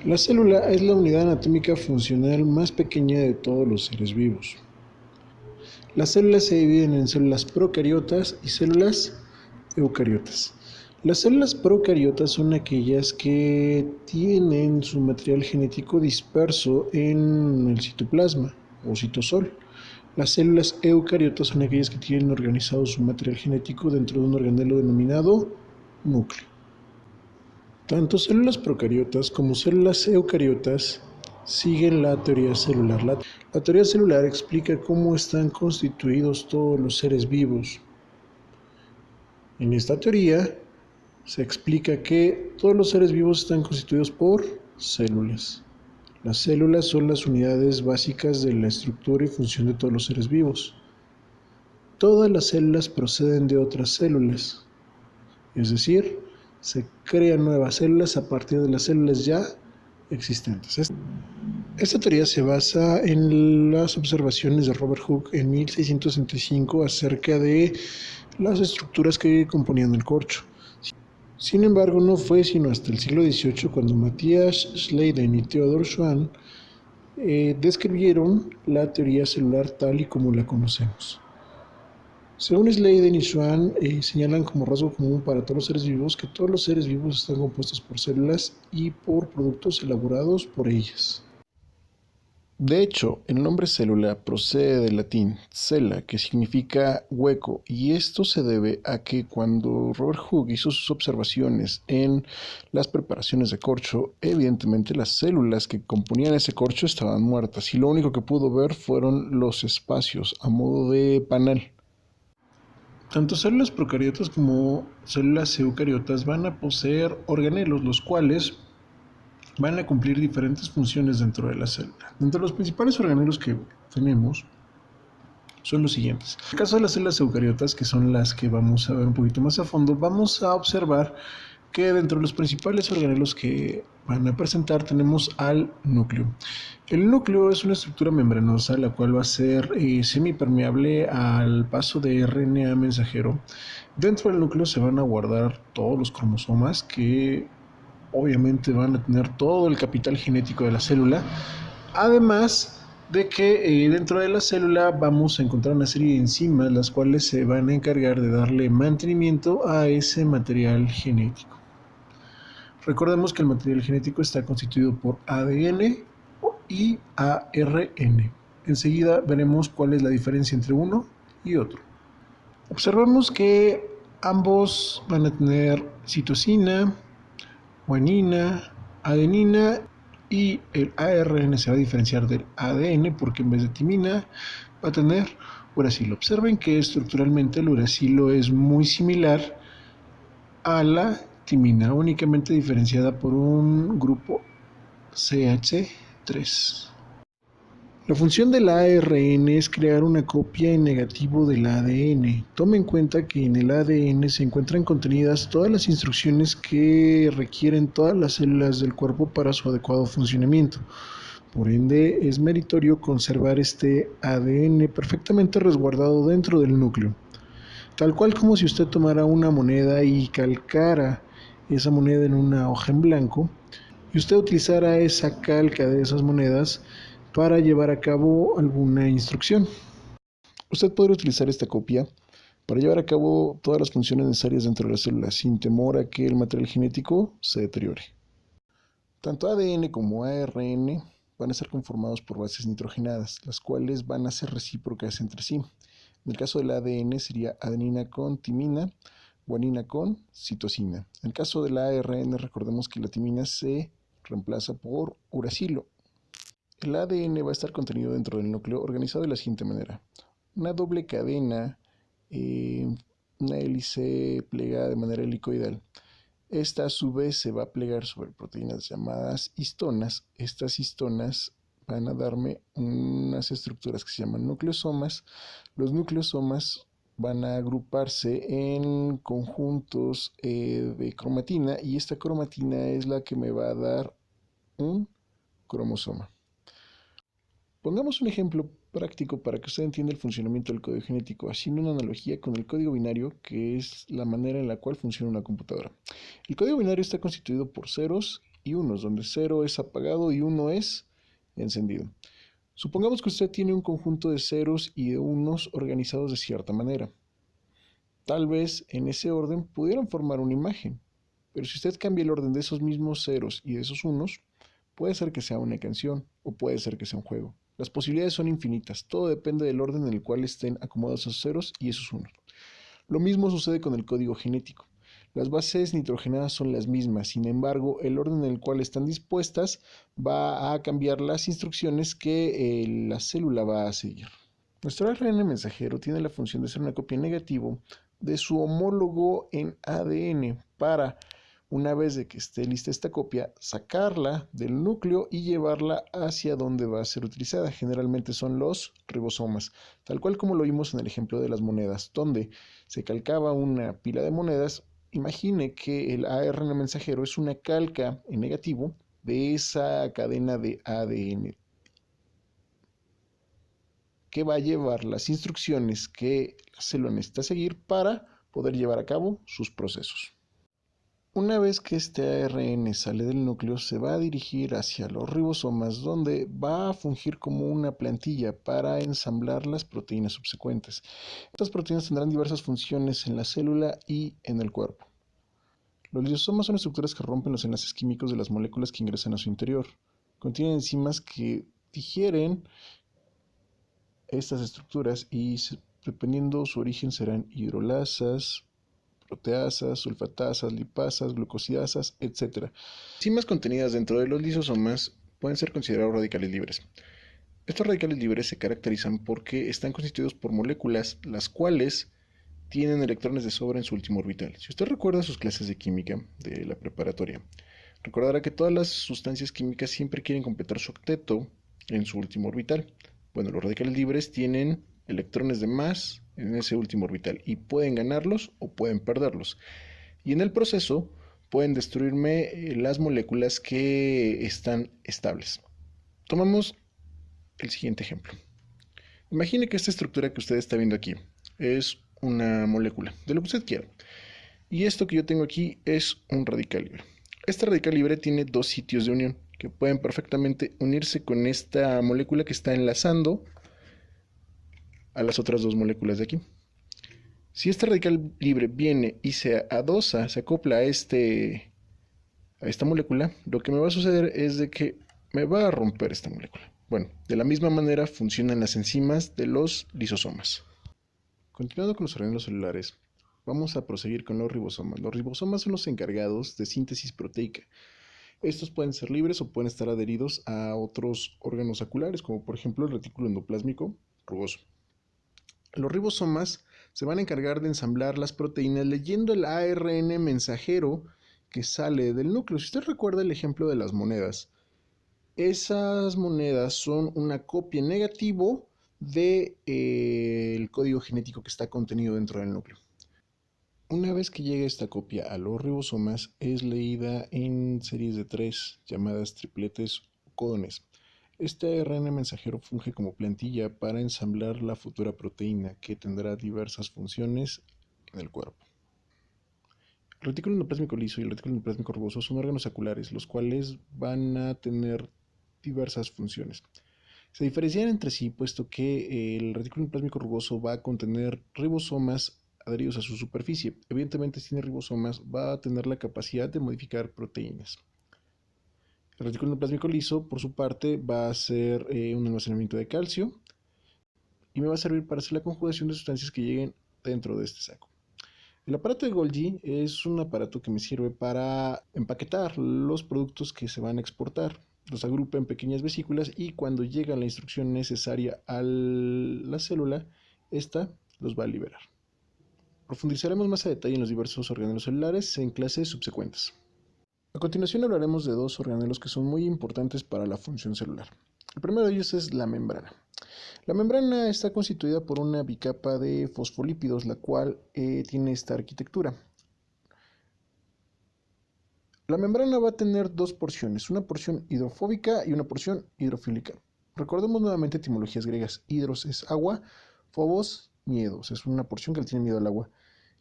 La célula es la unidad anatómica funcional más pequeña de todos los seres vivos. Las células se dividen en células procariotas y células eucariotas. Las células procariotas son aquellas que tienen su material genético disperso en el citoplasma o citosol. Las células eucariotas son aquellas que tienen organizado su material genético dentro de un organelo denominado núcleo. Tanto células procariotas como células eucariotas siguen la teoría celular. La teoría celular explica cómo están constituidos todos los seres vivos. En esta teoría se explica que todos los seres vivos están constituidos por células. Las células son las unidades básicas de la estructura y función de todos los seres vivos. Todas las células proceden de otras células, es decir, se crean nuevas células a partir de las células ya existentes. Esta teoría se basa en las observaciones de Robert Hooke en 1665 acerca de las estructuras que componían el corcho. Sin embargo, no fue sino hasta el siglo XVIII cuando Matthias Schleiden y Theodor Schwann describieron la teoría celular tal y como la conocemos. Según Schleiden y Schwann, señalan como rasgo común para todos los seres vivos que todos los seres vivos están compuestos por células y por productos elaborados por ellas. De hecho, el nombre célula procede del latín cella, que significa hueco, y esto se debe a que cuando Robert Hooke hizo sus observaciones en las preparaciones de corcho, evidentemente las células que componían ese corcho estaban muertas, y lo único que pudo ver fueron los espacios a modo de panal. Tanto células procariotas como células eucariotas van a poseer organelos, los cuales van a cumplir diferentes funciones dentro de la célula. Dentro de los principales organelos que tenemos son los siguientes. En el caso de las células eucariotas, que son las que vamos a ver un poquito más a fondo, vamos a observar que dentro de los principales organelos que van a presentar tenemos al núcleo. El núcleo es una estructura membranosa la cual va a ser semipermeable al paso de RNA mensajero. Dentro del núcleo se van a guardar todos los cromosomas que obviamente van a tener todo el capital genético de la célula, además de que dentro de la célula vamos a encontrar una serie de enzimas las cuales se van a encargar de darle mantenimiento a ese material genético. Recordemos que el material genético está constituido por ADN y ARN. Enseguida veremos cuál es la diferencia entre uno y otro. Observamos que ambos van a tener citosina, guanina, adenina, y el ARN se va a diferenciar del ADN porque en vez de timina va a tener uracilo. Observen que estructuralmente el uracilo es muy similar a la timina, únicamente diferenciada por un grupo CH3. La función del ARN es crear una copia en negativo del ADN. Tome en cuenta que en el ADN se encuentran contenidas todas las instrucciones que requieren todas las células del cuerpo para su adecuado funcionamiento. Por ende, es meritorio conservar este ADN perfectamente resguardado dentro del núcleo. Tal cual como si usted tomara una moneda y calcara esa moneda en una hoja en blanco, y usted utilizara esa calca de esas monedas para llevar a cabo alguna instrucción. Usted podrá utilizar esta copia para llevar a cabo todas las funciones necesarias dentro de la célula sin temor a que el material genético se deteriore. Tanto ADN como ARN van a ser conformados por bases nitrogenadas, las cuales van a ser recíprocas entre sí. En el caso del ADN sería adenina con timina, guanina con citosina. En el caso del ARN recordemos que la timina se reemplaza por uracilo. El ADN va a estar contenido dentro del núcleo organizado de la siguiente manera. Una doble cadena, una hélice plegada de manera helicoidal. Esta a su vez se va a plegar sobre proteínas llamadas histonas. Estas histonas van a darme unas estructuras que se llaman nucleosomas. Los nucleosomas van a agruparse en conjuntos de cromatina y esta cromatina es la que me va a dar un cromosoma. Pongamos un ejemplo práctico para que usted entienda el funcionamiento del código genético, haciendo una analogía con el código binario, que es la manera en la cual funciona una computadora. El código binario está constituido por ceros y unos, donde 0 es apagado y 1 es encendido. Supongamos que usted tiene un conjunto de ceros y de unos organizados de cierta manera. Tal vez en ese orden pudieran formar una imagen, pero si usted cambia el orden de esos mismos ceros y de esos unos, puede ser que sea una canción o puede ser que sea un juego. Las posibilidades son infinitas, todo depende del orden en el cual estén acomodados esos ceros y esos unos. Lo mismo sucede con el código genético. Las bases nitrogenadas son las mismas, sin embargo, el orden en el cual están dispuestas va a cambiar las instrucciones que la célula va a seguir. Nuestro ARN mensajero tiene la función de ser una copia en negativo de su homólogo en ADN para, una vez de que esté lista esta copia, sacarla del núcleo y llevarla hacia donde va a ser utilizada. Generalmente son los ribosomas, tal cual como lo vimos en el ejemplo de las monedas, donde se calcaba una pila de monedas. Imagine que el ARN mensajero es una calca en negativo de esa cadena de ADN que va a llevar las instrucciones que la célula necesita seguir para poder llevar a cabo sus procesos. Una vez que este ARN sale del núcleo, se va a dirigir hacia los ribosomas, donde va a fungir como una plantilla para ensamblar las proteínas subsecuentes. Estas proteínas tendrán diversas funciones en la célula y en el cuerpo. Los lisosomas son estructuras que rompen los enlaces químicos de las moléculas que ingresan a su interior. Contienen enzimas que digieren estas estructuras y, dependiendo su origen, serán hidrolasas, proteasas, sulfatasas, lipasas, glucosidasas, etc. Enzimas contenidas dentro de los lisosomas pueden ser considerados radicales libres. Estos radicales libres se caracterizan porque están constituidos por moléculas las cuales tienen electrones de sobra en su último orbital. Si usted recuerda sus clases de química de la preparatoria, recordará que todas las sustancias químicas siempre quieren completar su octeto en su último orbital. Bueno, los radicales libres tienen electrones de más en ese último orbital y pueden ganarlos o pueden perderlos. Y en el proceso pueden destruirme las moléculas que están estables. Tomamos el siguiente ejemplo. Imagine que esta estructura que usted está viendo aquí es una molécula, de lo que usted quiera. Y esto que yo tengo aquí es un radical libre. Este radical libre tiene dos sitios de unión que pueden perfectamente unirse con esta molécula que está enlazando a las otras dos moléculas de aquí. Si este radical libre viene y se adosa, se acopla a esta molécula, lo que me va a suceder es de que me va a romper esta molécula. Bueno, de la misma manera funcionan las enzimas de los lisosomas. Continuando con los organelos celulares, vamos a proseguir con los ribosomas. Los ribosomas son los encargados de síntesis proteica. Estos pueden ser libres o pueden estar adheridos a otros órganos saculares, como por ejemplo el retículo endoplásmico rugoso. Los ribosomas se van a encargar de ensamblar las proteínas leyendo el ARN mensajero que sale del núcleo. Si usted recuerda el ejemplo de las monedas, esas monedas son una copia en negativo del código genético que está contenido dentro del núcleo. Una vez que llega esta copia a los ribosomas, es leída en series de 3, llamadas tripletes o codones. Este ARN mensajero funge como plantilla para ensamblar la futura proteína, que tendrá diversas funciones en el cuerpo. El retículo endoplásmico liso y el retículo endoplásmico rugoso son órganos saculares, los cuales van a tener diversas funciones. Se diferencian entre sí, puesto que el retículo endoplásmico rugoso va a contener ribosomas adheridos a su superficie. Evidentemente, si tiene ribosomas, va a tener la capacidad de modificar proteínas. El retículo endoplásmico liso, por su parte, va a hacer un almacenamiento de calcio y me va a servir para hacer la conjugación de sustancias que lleguen dentro de este saco. El aparato de Golgi es un aparato que me sirve para empaquetar los productos que se van a exportar. Los agrupa en pequeñas vesículas y cuando llega la instrucción necesaria a la célula, esta los va a liberar. Profundizaremos más a detalle en los diversos organelos celulares en clases subsecuentes. A continuación hablaremos de dos organelos que son muy importantes para la función celular. El primero de ellos es la membrana. La membrana está constituida por una bicapa de fosfolípidos, la cual tiene esta arquitectura. La membrana va a tener dos porciones, una porción hidrofóbica y una porción hidrofílica. Recordemos nuevamente etimologías griegas. Hidros es agua, phobos, miedos. Es una porción que le tiene miedo al agua.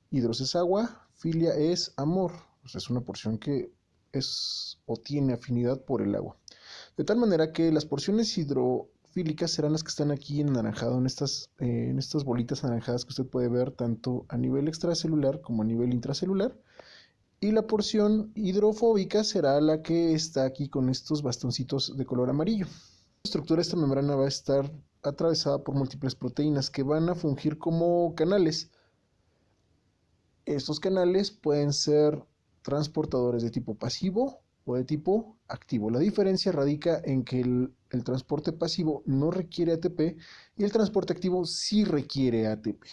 Hidros es agua, filia es amor. Es una porción que es o tiene afinidad por el agua. De tal manera que las porciones hidrofílicas serán las que están aquí en anaranjado, en estas bolitas anaranjadas que usted puede ver tanto a nivel extracelular como a nivel intracelular. Y la porción hidrofóbica será la que está aquí con estos bastoncitos de color amarillo. La estructura de esta membrana va a estar atravesada por múltiples proteínas que van a fungir como canales. Estos canales pueden ser transportadores de tipo pasivo o de tipo activo. La diferencia radica en que el transporte pasivo no requiere ATP y el transporte activo sí requiere ATP.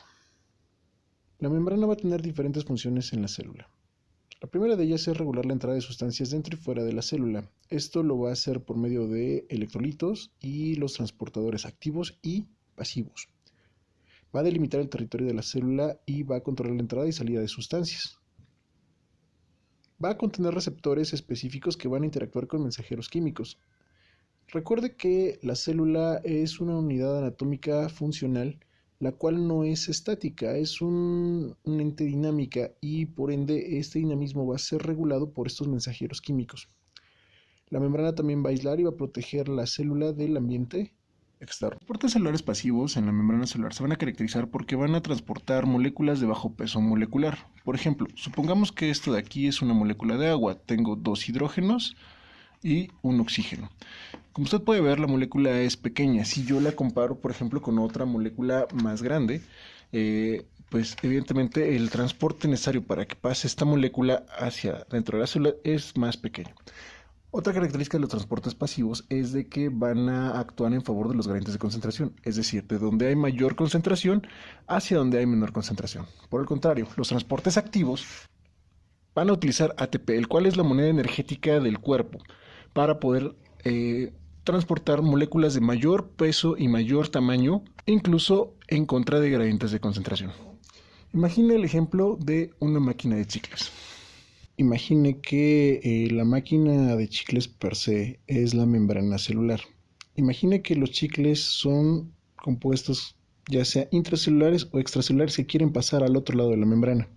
La membrana va a tener diferentes funciones en la célula. La primera de ellas es regular la entrada de sustancias dentro y fuera de la célula. Esto lo va a hacer por medio de electrolitos y los transportadores activos y pasivos. Va a delimitar el territorio de la célula y va a controlar la entrada y salida de sustancias. Va a contener receptores específicos que van a interactuar con mensajeros químicos. Recuerde que la célula es una unidad anatómica funcional, la cual no es estática, es un ente dinámica y por ende este dinamismo va a ser regulado por estos mensajeros químicos. La membrana también va a aislar y va a proteger la célula del ambiente externo. Los transportes celulares pasivos en la membrana celular se van a caracterizar porque van a transportar moléculas de bajo peso molecular. Por ejemplo, supongamos que esto de aquí es una molécula de agua. Tengo 2 hidrógenos y un oxígeno. Como usted puede ver, la molécula es pequeña. Si yo la comparo, por ejemplo, con otra molécula más grande, pues evidentemente el transporte necesario para que pase esta molécula hacia dentro de la célula es más pequeño. Otra característica de los transportes pasivos es de que van a actuar en favor de los gradientes de concentración, es decir, de donde hay mayor concentración hacia donde hay menor concentración. Por el contrario, los transportes activos van a utilizar ATP, el cual es la moneda energética del cuerpo, para poder transportar moléculas de mayor peso y mayor tamaño, incluso en contra de gradientes de concentración. Imagine el ejemplo de una máquina de chicles. Imagine que la máquina de chicles per se es la membrana celular. Imagine que los chicles son compuestos ya sea intracelulares o extracelulares que quieren pasar al otro lado de la membrana.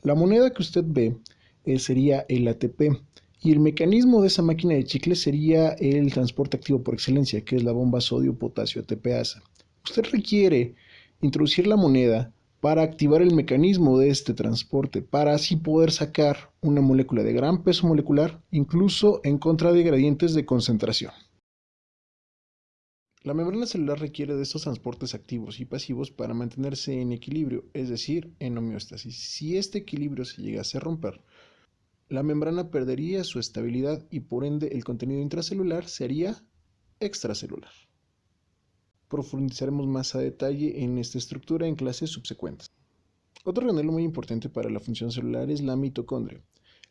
La moneda que usted ve sería el ATP y el mecanismo de esa máquina de chicles sería el transporte activo por excelencia, que es la bomba sodio-potasio ATPasa. Usted requiere introducir la moneda para activar el mecanismo de este transporte, para así poder sacar una molécula de gran peso molecular, incluso en contra de gradientes de concentración. La membrana celular requiere de estos transportes activos y pasivos para mantenerse en equilibrio, es decir, en homeostasis. Si este equilibrio se llegase a romper, la membrana perdería su estabilidad y por ende el contenido intracelular sería extracelular. Profundizaremos más a detalle en esta estructura en clases subsecuentes. Otro organelo muy importante para la función celular es la mitocondria.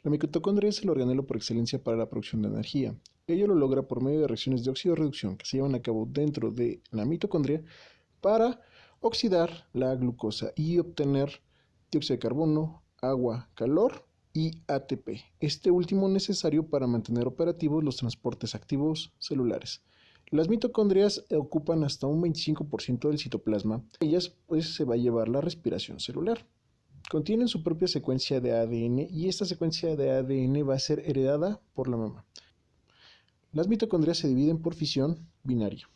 La mitocondria es el organelo por excelencia para la producción de energía. Ello lo logra por medio de reacciones de óxido-reducción que se llevan a cabo dentro de la mitocondria para oxidar la glucosa y obtener dióxido de carbono, agua, calor y ATP. Este último necesario para mantener operativos los transportes activos celulares. Las mitocondrias ocupan hasta un 25% del citoplasma. Ellas pues se va a llevar la respiración celular. Contienen su propia secuencia de ADN y esta secuencia de ADN va a ser heredada por la mamá. Las mitocondrias se dividen por fisión binaria.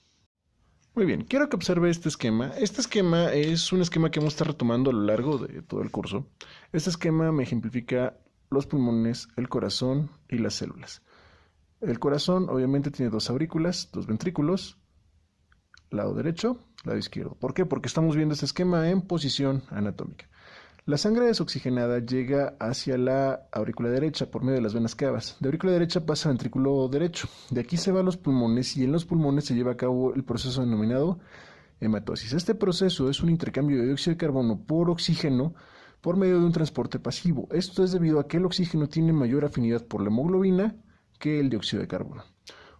Muy bien, quiero que observe este esquema. Este esquema es un esquema que vamos a estar retomando a lo largo de todo el curso. Este esquema me ejemplifica los pulmones, el corazón y las células. El corazón obviamente tiene 2 aurículas, 2 ventrículos, lado derecho, lado izquierdo. ¿Por qué? Porque estamos viendo este esquema en posición anatómica. La sangre desoxigenada llega hacia la aurícula derecha por medio de las venas cavas. De aurícula derecha pasa al ventrículo derecho. De aquí se va a los pulmones y en los pulmones se lleva a cabo el proceso denominado hematosis. Este proceso es un intercambio de dióxido de carbono por oxígeno por medio de un transporte pasivo. Esto es debido a que el oxígeno tiene mayor afinidad por la hemoglobina que el dióxido de carbono.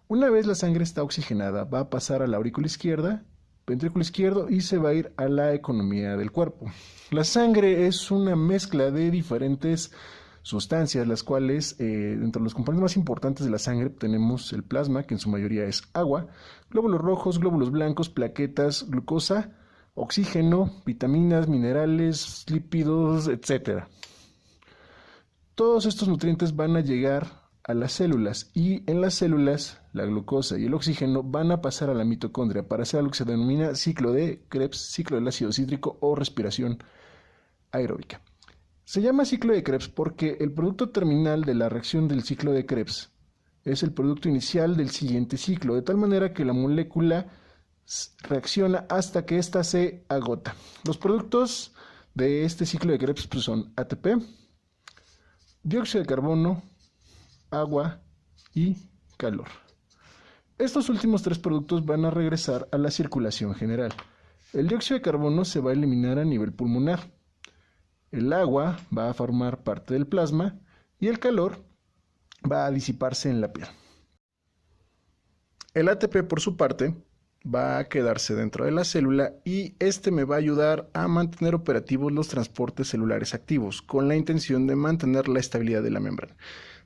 Una vez la sangre está oxigenada, va a pasar a la aurícula izquierda, ventrículo izquierdo y se va a ir a la economía del cuerpo. La sangre es una mezcla de diferentes sustancias, las cuales, dentro de los componentes más importantes de la sangre, tenemos el plasma, que en su mayoría es agua, glóbulos rojos, glóbulos blancos, plaquetas, glucosa, oxígeno, vitaminas, minerales, lípidos, etc. todos estos nutrientes van a llegar a las células y en las células la glucosa y el oxígeno van a pasar a la mitocondria para hacer algo que se denomina ciclo de Krebs, ciclo del ácido cítrico o respiración aeróbica. Se llama ciclo de Krebs porque el producto terminal de la reacción del ciclo de Krebs es el producto inicial del siguiente ciclo, de tal manera que la molécula reacciona hasta que ésta se agota. Los productos de este ciclo de Krebs pues, son ATP, dióxido de carbono, agua y calor. Estos últimos tres productos van a regresar a la circulación general. El dióxido de carbono se va a eliminar a nivel pulmonar. El agua va a formar parte del plasma y el calor va a disiparse en la piel. El ATP, por su parte, va a quedarse dentro de la célula y este me va a ayudar a mantener operativos los transportes celulares activos, con la intención de mantener la estabilidad de la membrana.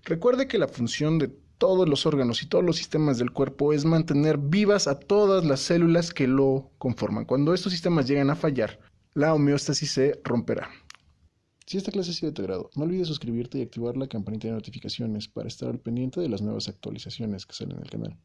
Recuerde que la función de todos los órganos y todos los sistemas del cuerpo es mantener vivas a todas las células que lo conforman. Cuando estos sistemas llegan a fallar, la homeostasis se romperá. Si esta clase ha sido de tu agrado, no olvides suscribirte y activar la campanita de notificaciones para estar al pendiente de las nuevas actualizaciones que salen en el canal.